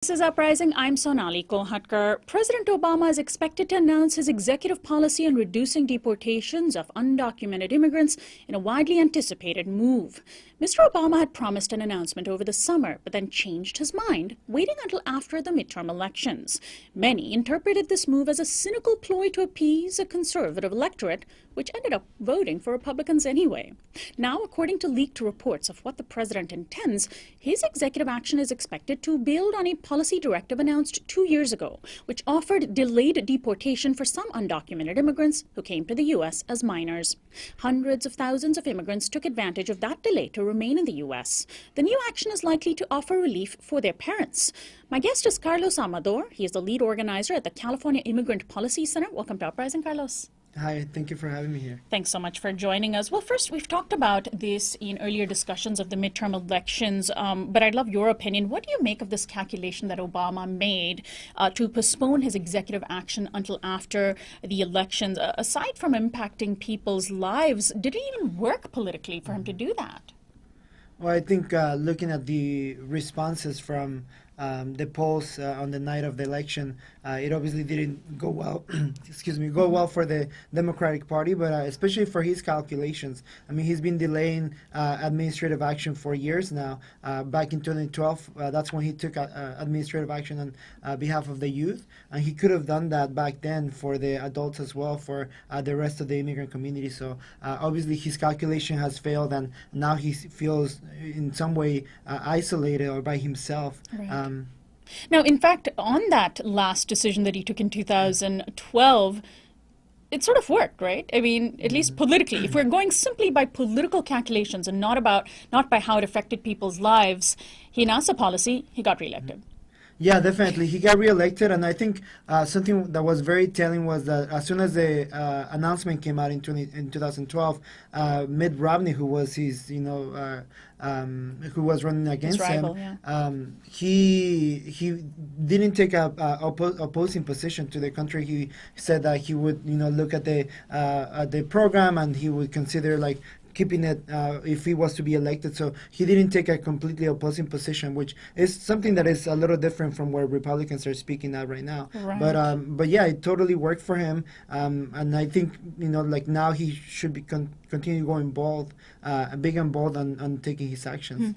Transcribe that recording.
This is Uprising. I'm Sonali Kolhatkar. President Obama is expected to announce his executive policy on reducing deportations of undocumented immigrants in a widely anticipated move. Mr. Obama had promised an announcement over the summer, but then changed his mind, waiting until after the midterm elections. Many interpreted this move as a cynical ploy to appease a conservative electorate, which ended up voting for Republicans anyway. Now, according to leaked reports of what the president intends, his executive action is expected to build on a policy directive announced 2 years ago, which offered delayed deportation for some undocumented immigrants who came to the U.S. as minors. Hundreds of thousands of immigrants took advantage of that delay to remain in the U.S. The new action is likely to offer relief for their parents. My guest is Carlos Amador. He is the lead organizer at the California Immigrant Policy Center. Welcome to Uprising, Carlos. Hi, thank you for having me here. Thanks so much for joining us. Well, first, we've talked about this in earlier discussions of the midterm elections, but I'd love your opinion. What do you make of this calculation that Obama made to postpone his executive action until after the elections? Aside from impacting people's lives, did it even work politically for him to do that? Well, I think looking at the responses from the polls on the night of the election, it obviously didn't go well. Go well for the Democratic Party, but especially for his calculations. I mean, he's been delaying administrative action for years now. Back in 2012, that's when he took administrative action on behalf of the youth, and he could have done that back then for the adults as well, for the rest of the immigrant community. So obviously his calculation has failed, and now he feels in some way isolated or by himself. Right. Now, in fact, on that last decision that he took in 2012, it sort of worked, right? I mean, at least politically. If we're going simply by political calculations and not by how it affected people's lives, he announced a policy, he got reelected. Yeah, definitely. He got reelected, and I think something that was very telling was that as soon as the announcement came out in 2012, Mitt Romney, who was his, who was running against his rival, him, he didn't take a opposing position to the country. He said that he would, look at the program, and he would consider keeping it if he was to be elected. So he didn't take a completely opposing position, which is something that is a little different from where Republicans are speaking at right now. Right. But yeah, it totally worked for him, and I think now he should be continue going bold, big and bold on taking his actions.